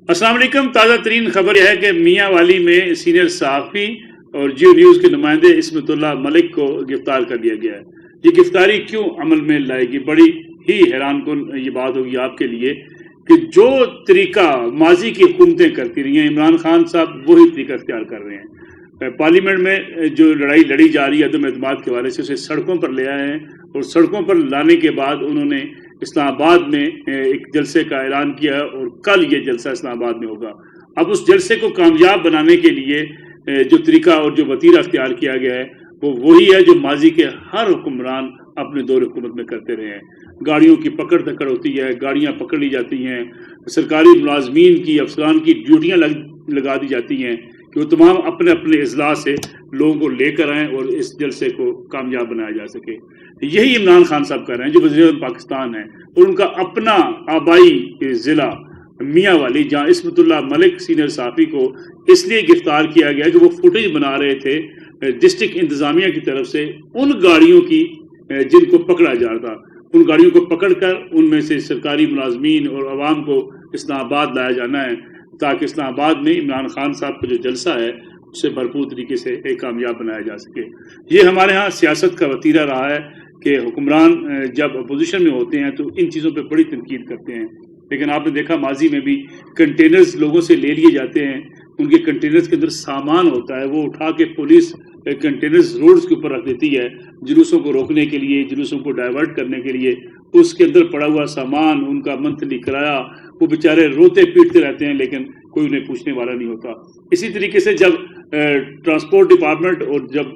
अस्सलाम वालेकुम। ताज़ा तरीन खबर यह है कि मियाँ वाली में सीनियर सहाफ़ी और जियो न्यूज़ के नुमाइंदे इस्मतुल्लाह मलिक को गिरफ्तार कर लिया गया है। ये गिरफ्तारी क्यों अमल में लाएगी? बड़ी ही हैरान कुन ये बात होगी आपके लिए कि जो तरीका माजी की हुकूमतें करती रही हैं, इमरान खान साहब वही तरीका इख्तियार कर रहे हैं। पार्लियामेंट में जो लड़ाई लड़ी जा रही है अदम एतमाद के हवाले से, उसे सड़कों पर ले आए हैं और सड़कों पर लाने के बाद उन्होंने इस्लामाबाद में एक जलसे का ऐलान किया और कल ये जलसा इस्लामाबाद में होगा। अब उस जलसे को कामयाब बनाने के लिए जो तरीका और जो वतीरा अख्तियार किया गया है वो वही है जो माजी के हर हुक्मरान अपने दौर हुकूमत में करते रहे हैं। गाड़ियों की पकड़ धकड़ होती है, गाड़ियां पकड़ ली जाती हैं, सरकारी मुलाजमीन की अफसरान की ड्यूटियां लगा दी जाती हैं कि वो तमाम अपने अपने अजला से लोगों को लेकर आएँ और इस जलसे को कामयाब बनाया जा सके। यही इमरान खान साहब कर रहे हैं जो वज़ीर-ए-आज़म पाकिस्तान है, और उनका अपना आबाई ज़िला मियाँ वाली, जहाँ इस्मतुल्लाह मलिक सीनियर सहाफ़ी को इसलिए गिरफ्तार किया गया कि वो फुटेज बना रहे थे डिस्ट्रिक्ट इंतज़ामिया की तरफ से उन गाड़ियों की जिनको पकड़ा जा रहा था। उन गाड़ियों को पकड़कर उनमें से सरकारी मुलाजमीन और आवाम को इस्लामाबाद लाया जाना है ताकि इस्लामाबाद में इमरान खान साहब का जो जलसा है उसे भरपूर तरीके से कामयाब बनाया जा सके। ये हमारे यहाँ सियासत का वतीरा रहा है कि हुक्मरान जब अपोजिशन में होते हैं तो इन चीज़ों पर बड़ी तनकीद करते हैं, लेकिन आपने देखा माजी में भी कंटेनर्स लोगों से ले लिए जाते हैं, उनके कंटेनर्स के अंदर सामान होता है, वो उठा के पुलिस कंटेनर्स रोड्स के ऊपर रख देती है जुलूसों को रोकने के लिए, जुलूसों को डाइवर्ट करने के लिए। उसके अंदर पड़ा हुआ सामान, उनका मंथली किराया, वो बेचारे रोते पीटते रहते हैं लेकिन कोई उन्हें पूछने वाला नहीं होता। इसी तरीके से जब ट्रांसपोर्ट डिपार्टमेंट और जब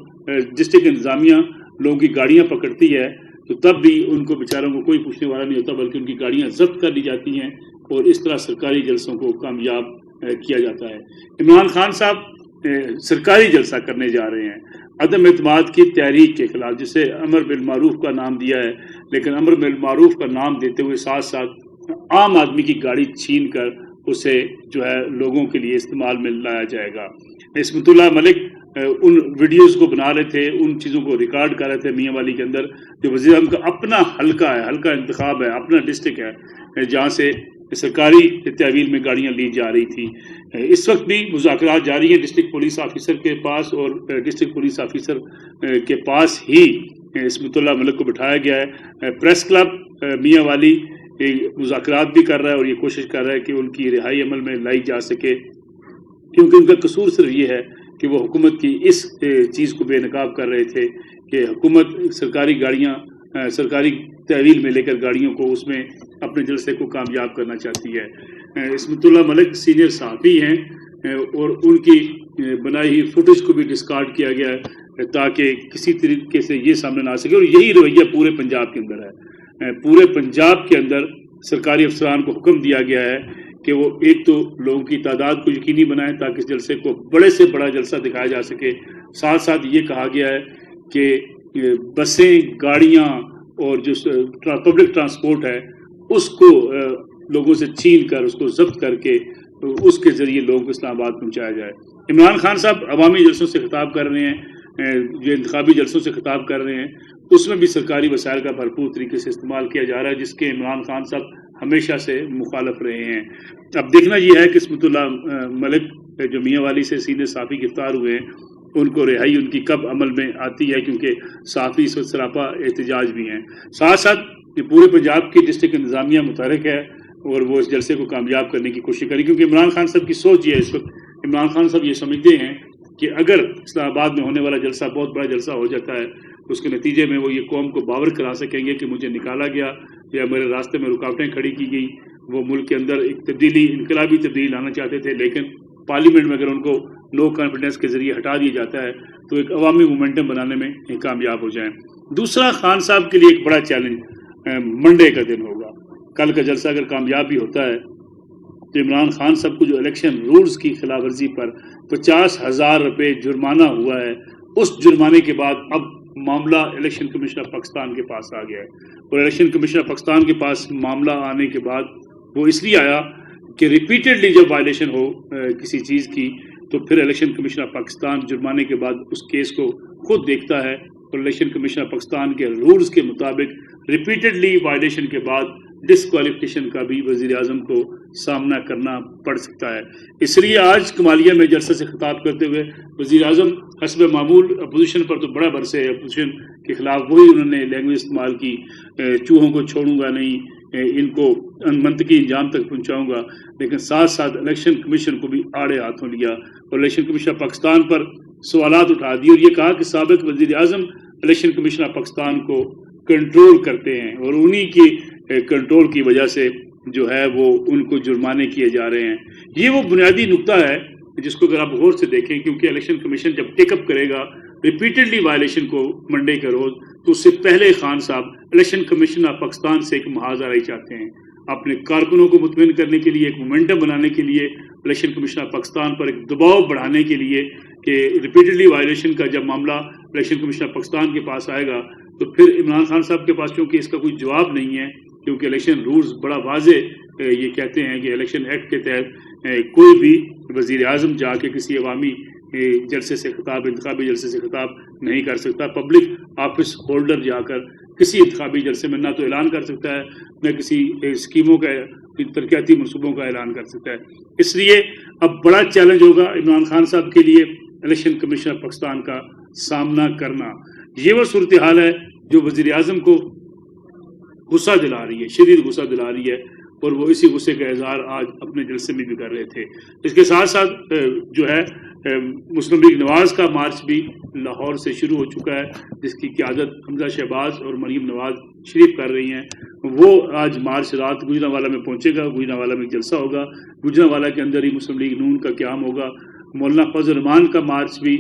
डिस्ट्रिक्ट इंतजामिया लोगों की गाड़ियां पकड़ती है तो तब भी उनको बेचारों को कोई पूछने वाला नहीं होता, बल्कि उनकी गाड़ियां जब्त कर ली जाती हैं और इस तरह सरकारी जलसों को कामयाब किया जाता है। इमरान खान साहब सरकारी जलसा करने जा रहे हैं अदम एतमाद की तहरीक के खिलाफ, जिसे अमर बिल मारूफ का नाम दिया है, लेकिन अमर बिल मारूफ का नाम देते हुए साथ साथ आम आदमी की गाड़ी छीन कर उसे जो है लोगों के लिए इस्तेमाल में लाया जाएगा। इस्मतुल्लाह मलिक उन वीडियोस को बना रहे थे, उन चीज़ों को रिकॉर्ड कर रहे थे मियाँ वाली के अंदर, जो वज़ीर-ए-आज़म का अपना हल्का है, हल्का इंतखाब है, अपना डिस्ट्रिक्ट है, जहाँ से सरकारी तहवील में गाड़ियाँ ली जा रही थी। इस वक्त भी मुज़ाकरात जारी हैं डिस्ट्रिक्ट पुलिस ऑफिसर के पास, और डिस्ट्रिक्ट पुलिस ऑफिसर के पास ही इस्मतुल्लाह मलिक को बिठाया गया है। प्रेस क्लब मियाँ वाली मुज़ाकरात भी कर रहा है और ये कोशिश कर रहा है कि उनकी रिहाई अमल में लाई जा सके, क्योंकि उनका कसूर सिर्फ ये है कि वो हुकूमत की इस चीज़ को बेनकाब कर रहे थे कि हुकूमत सरकारी गाड़ियाँ सरकारी तहवील में लेकर गाड़ियों को उसमें अपने जलसे को कामयाब करना चाहती है। इस्मतुल्लाह मलिक सीनियर सहाफ़ी हैं और उनकी बनाई हुई फुटेज को भी डिस्कार्ड किया गया है ताकि किसी तरीके से ये सामने ना आ सके, और यही रवैया पूरे पंजाब के अंदर है। पूरे पंजाब के अंदर सरकारी अफसरान को हुक्म दिया गया है कि वो एक तो लोगों की तादाद को यकीनी बनाएं ताकि इस जलसे को बड़े से बड़ा जलसा दिखाया जा सके। साथ साथ ये कहा गया है कि बसें, गाड़ियाँ और जो पब्लिक ट्रांसपोर्ट है उसको लोगों से छीन कर उसको जब्त करके उसके ज़रिए लोगों को इस्लामाबाद पहुँचाया जाए। इमरान खान साहब अवामी जलसों से खिताब कर रहे हैं, जो इंतखाबी जलसों से खिताब कर रहे हैं, उसमें भी सरकारी वसाइल का भरपूर तरीके से इस्तेमाल किया जा रहा है, जिसके इमरान खान साहब हमेशा से मुखालफ रहे हैं। अब देखना यह है कि इस्मतुल्लाह मलिक जो मियाँ वाली से सीनियर सहाफ़ी गिरफ्तार हुए हैं, उनको रिहाई उनकी कब अमल में आती है, क्योंकि सहाफ़ी इस वक्त सरापा एहतजाज भी हैं। साथ साथ ये पूरे पंजाब की डिस्ट्रिक्ट इंतजामिया मुतहरिक है और वो इस जलसे को कामयाब करने की कोशिश करें, क्योंकि इमरान खान साहब की सोच ये है इस वक्त, इमरान खान साहब ये समझते हैं कि अगर इस्लामाबाद में होने वाला जलसा बहुत बड़ा जलसा हो जाता है तो उसके नतीजे में वो ये कौम को बावर करा सकेंगे कि मुझे निकाला गया या मेरे रास्ते में रुकावटें खड़ी की गई। वो मुल्क के अंदर एक तब्दीली, इनकलाबी तब्दीली लाना चाहते थे, लेकिन पार्लियामेंट में अगर उनको नो कॉन्फिडेंस के जरिए हटा दिया जाता है तो एक अवामी मोमेंटम बनाने में कामयाब हो जाएं। दूसरा, खान साहब के लिए एक बड़ा चैलेंज मंडे का दिन होगा। कल का जलसा अगर कामयाब भी होता है तो इमरान खान साहब को जो इलेक्शन रूल्स की खिलाफ वर्जी पर 50,000 रुपये जुर्माना हुआ है, उस जुर्माने के बाद अब मामला इलेक्शन कमीशन ऑफ पाकिस्तान के पास आ गया है, और इलेक्शन कमीशन ऑफ पाकिस्तान के पास मामला आने के बाद वो इसलिए आया कि रिपीटेडली जब वायलेशन हो किसी चीज़ की तो फिर इलेक्शन कमीशन ऑफ पाकिस्तान जुर्माने के बाद उस केस को खुद देखता है, और इलेक्शन कमीशन ऑफ पाकिस्तान के रूल्स के मुताबिक रिपीटेडली वायलेशन के बाद ڈسکوالیفिकेशन کا بھی वज़ीर आज़म को सामना करना पड़ सकता है। इसलिए आज कमालिया में जलसे से खिताब करते हुए वज़ीर आज़म हस्ब मामूल अपोजिशन पर तो बड़ा बरसे, अपोजिशन के खिलाफ वही उन्होंने लैंग्वेज इस्तेमाल की, चूहों को छोड़ूंगा नहीं, इनको मनतकी इंजाम तक पहुंचाऊंगा, लेकिन साथ साथ इलेक्शन कमीशन को भी आड़े हाथों लिया और इलेक्शन कमीशन पाकिस्तान पर सवालात उठा दिए और ये कहा कि साबिक वज़ीर आज़म इलेक्शन कमीशन पाकिस्तान को कंट्रोल करते हैं और उन्हीं की कंट्रोल की वजह से जो है वो उनको जुर्माने किए जा रहे हैं। ये वो बुनियादी नुक्ता है जिसको अगर आप गौर से देखें, क्योंकि इलेक्शन कमीशन जब टेकअप करेगा रिपीटेडली वायलेशन को मंडे के रोज, तो उससे पहले खान साहब इलेक्शन कमीशन ऑफ पाकिस्तान से एक मुहावजा चाहते हैं अपने कारकुनों को मुतमिन करने के लिए, एक मोमेंटम बनाने के लिए, इलेक्शन कमीशन ऑफ पाकिस्तान पर एक दबाव बढ़ाने के लिए कि रिपीटेडली वायलेशन का जब मामला इलेक्शन कमीशन ऑफ पाकिस्तान के पास आएगा तो फिर इमरान खान साहब के पास चूंकि इसका कोई जवाब नहीं है, क्योंकि इलेक्शन रूल्स बड़ा वाजे ये कहते हैं कि इलेक्शन एक्ट के तहत कोई भी वज़ीर आज़म जाके किसी अवामी जलसे से खिताब, इंतखाबी जलसे से खिताब नहीं कर सकता। पब्लिक ऑफिस होल्डर जाकर किसी इंतखाबी जलसे में ना तो ऐलान कर सकता है, न किसी स्कीमों का, तरक्याती मनसूबों का ऐलान कर सकता है। इसलिए अब बड़ा चैलेंज होगा इमरान खान साहब के लिए इलेक्शन कमीशन पाकिस्तान का सामना करना। ये वो सूरत हाल है जो वज़ीर आज़म को गुस्सा दिला रही है, शदीद गुस्सा दिला रही है, और वो इसी गुस्से का इजहार आज अपने जलसे में भी कर रहे थे। इसके साथ साथ जो है मुस्लिम लीग नवाज का मार्च भी लाहौर से शुरू हो चुका है, जिसकी क़यादत हमजा शहबाज और मरीम नवाज शरीफ कर रही हैं। वो आज मार्च रात गुजरांवाला में पहुंचेगा, गुजरांवाला में जलसा होगा, गुजरांवाला के अंदर ही मुस्लिम लीग नून का क़याम होगा। मौलाना फजल रहमान का मार्च भी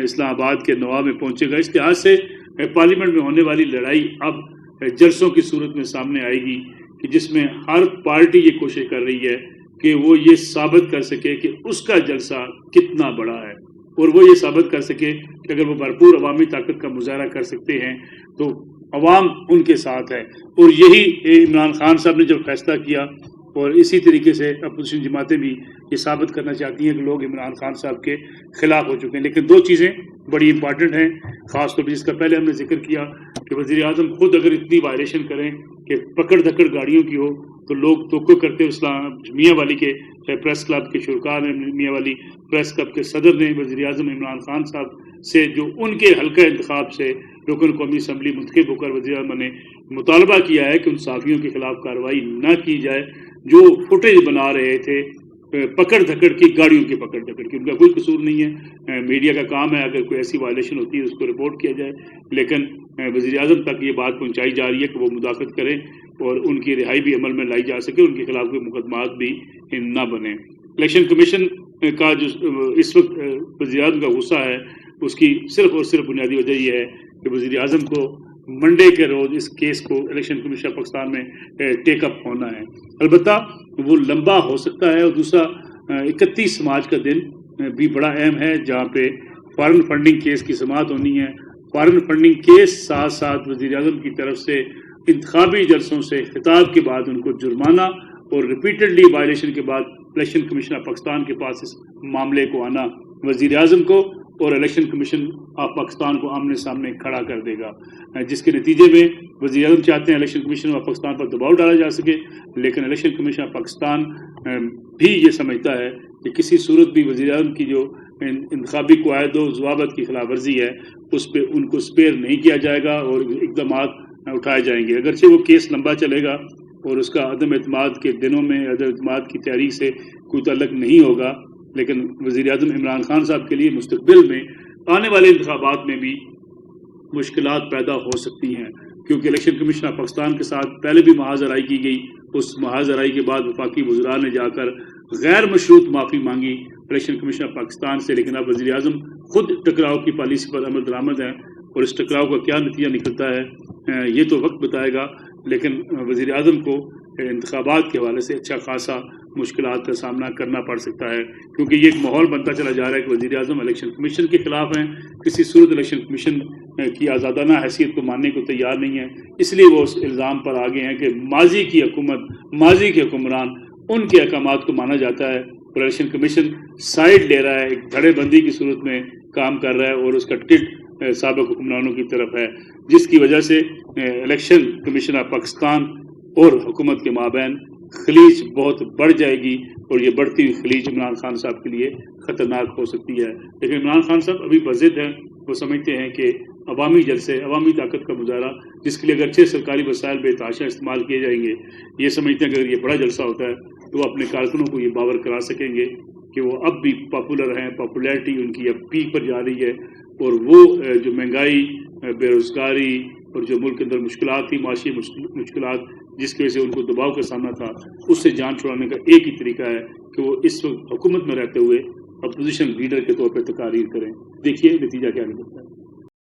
इस्लामाबाद के नवाब में पहुंचेगा। इस लिहाज से पार्लियामेंट में होने वाली लड़ाई अब जलसों की सूरत में सामने आएगी कि जिसमें हर पार्टी ये कोशिश कर रही है कि वो ये साबित कर सके कि उसका जलसा कितना बड़ा है, और वो ये साबित कर सके कि अगर वो भरपूर अवामी ताकत का मुजाहरा कर सकते हैं तो अवाम उनके साथ है। और यही इमरान खान साहब ने जब फैसला किया, और इसी तरीके से अपोजिशन जमातें भी ये साबित करना चाहती हैं कि लोग इमरान खान साहब के खिलाफ हो चुके हैं। लेकिन दो चीज़ें बड़ी इंपॉर्टेंट हैं, ख़ासतौर पर जिसका पहले हमने जिक्र किया कि वज़ीर आज़म खुद अगर इतनी वायलेशन करें कि पकड़ धकड़ गाड़ियों की हो तो लोग तोक़ो करते इस्लाम मियाँ वाली के प्रेस क्लब के शुरकार ने, मियाँ वाली प्रेस क्लब के सदर ने वज़ीर आज़म इमरान खान साहब से जो उनके हल्का इंतखाब से रुकन कौमी असम्बली मुंतखब होकर वज़ीर आज़म ने मुतालबा किया है कि उन साफ़ियों के खिलाफ कार्रवाई न की जाए जो फुटेज बना रहे थे पकड़ धकड़ की, गाड़ियों की पकड़ धकड़ की। उनका कोई कसूर नहीं है, मीडिया का काम है अगर कोई ऐसी वायलेशन होती है उसको रिपोर्ट किया जाए, लेकिन वज़ीर आज़म तक ये बात पहुंचाई जा रही है कि वो मुदाफ़त करें और उनकी रिहाई भी अमल में लाई जा सके, उनके खिलाफ कोई मुकदमात भी ना बने। इलेक्शन कमीशन का जो इस वक्त वज़ीर आज़म का गुस्सा है उसकी सिर्फ और सिर्फ बुनियादी वजह यह है कि वज़ीर आज़म को मंडे के रोज़ इस केस को इलेक्शन कमीशन पाकिस्तान में टेकअप होना है। अलबत्ता वो लंबा हो सकता है। और दूसरा 31 मार्च का दिन भी बड़ा अहम है जहाँ पे फॉरेन फंडिंग केस की समाअत होनी है। फॉरेन फंडिंग केस साथ साथ वज़ीर आज़म की तरफ से इंतखाबी जलसों से खिताब के बाद उनको जुर्माना और रिपीटेडली वायलेशन के बाद इलेक्शन कमीशन ऑफ पाकिस्तान के पास इस मामले को आना वज़ीर आज़म को और इलेक्शन कमीशन ऑफ पाकिस्तान को आमने सामने खड़ा कर देगा, जिसके नतीजे में वज़ीर आज़म चाहते हैं इलेक्शन कमीशन ऑफ पाकिस्तान पर दबाव डाला जा सके, लेकिन इलेक्शन कमीशन ऑफ पाकिस्तान भी ये समझता है कि किसी सूरत भी वज़ीर आज़म की जो इंतखाबी क़वायद व ज़वाबित की खिलाफ वर्जी है उस पर उनको स्पेयर नहीं किया जाएगा और इक़दामात उठाए जाएंगे। अगरचे वो केस लंबा चलेगा और उसका अदम एतमाद के दिनों में अदम एतमाद की तहरीक से कोई तल्लुक़ नहीं होगा, लेकिन वज़ीर आज़म इमरान खान साहब के लिए मुस्तक़बिल में आने वाले इंतखाबात में भी मुश्किलात पैदा हो सकती हैं, क्योंकि इलेक्शन कमीशन ऑफ पाकिस्तान के साथ पहले भी महाजराई की गई। उस महाजराई के बाद वफाकी वज़रा ने जाकर गैर मशरूत माफ़ी मांगी इलेक्शन कमीशन ऑफ पाकिस्तान से, लेकिन अब वज़ीर आज़म खुद टकराव की पॉलिसी पर अमल दरामद है और इस टकराव का क्या नतीजा निकलता है ये तो वक्त बताएगा। लेकिन वज़ीर आज़म को इंतखाबात के हवाले से अच्छा खासा मुश्किलात का सामना करना पड़ सकता है, क्योंकि ये एक माहौल बनता चला जा रहा है कि वज़ीर आज़म इलेक्शन कमीशन के खिलाफ हैं, किसी सूरत इलेक्शन कमीशन की आज़ादाना हैसियत को मानने को तैयार नहीं है। इसलिए वो उस इल्ज़ाम पर आगे हैं कि माजी की हुकूमत, माजी के हुक्मरान, उनके अहकामात को माना जाता है और इलेक्शन कमीशन साइड ले रहा है, एक धड़ेबंदी की सूरत में काम कर रहा है और उसका टिट साबिक हुक्मरानों की तरफ है, जिसकी वजह से इलेक्शन कमीशन ऑफ पाकिस्तान اور حکومت کے مابین خلیج بہت بڑھ جائے گی، اور یہ بڑھتی ہوئی خلیج عمران خان صاحب کے لیے خطرناک ہو سکتی ہے۔ لیکن عمران خان صاحب ابھی بضد ہیں، وہ سمجھتے ہیں کہ عوامی جلسے، عوامی طاقت کا مظاہرہ، جس کے لیے اگرچہ سرکاری وسائل بے تحاشا استعمال کیے جائیں گے، یہ سمجھتے ہیں کہ اگر یہ بڑا جلسہ ہوتا ہے تو وہ اپنے کارکنوں کو یہ باور کرا سکیں گے کہ وہ اب بھی پاپولر ہیں، پاپولیرٹی ان کی اب پیک پر جا رہی ہے، اور وہ جو مہنگائی، بے روزگاری اور جو ملک کے اندر مشکلات تھی، معاشی مشکلات، جس کی وجہ سے ان کو دباؤ کا سامنا تھا، اس سے جان چھڑانے کا ایک ہی طریقہ ہے کہ وہ اس وقت حکومت میں رہتے ہوئے اپوزیشن لیڈر کے طور پہ تقاریر کریں۔ دیکھیے نتیجہ کیا نکلتا ہے۔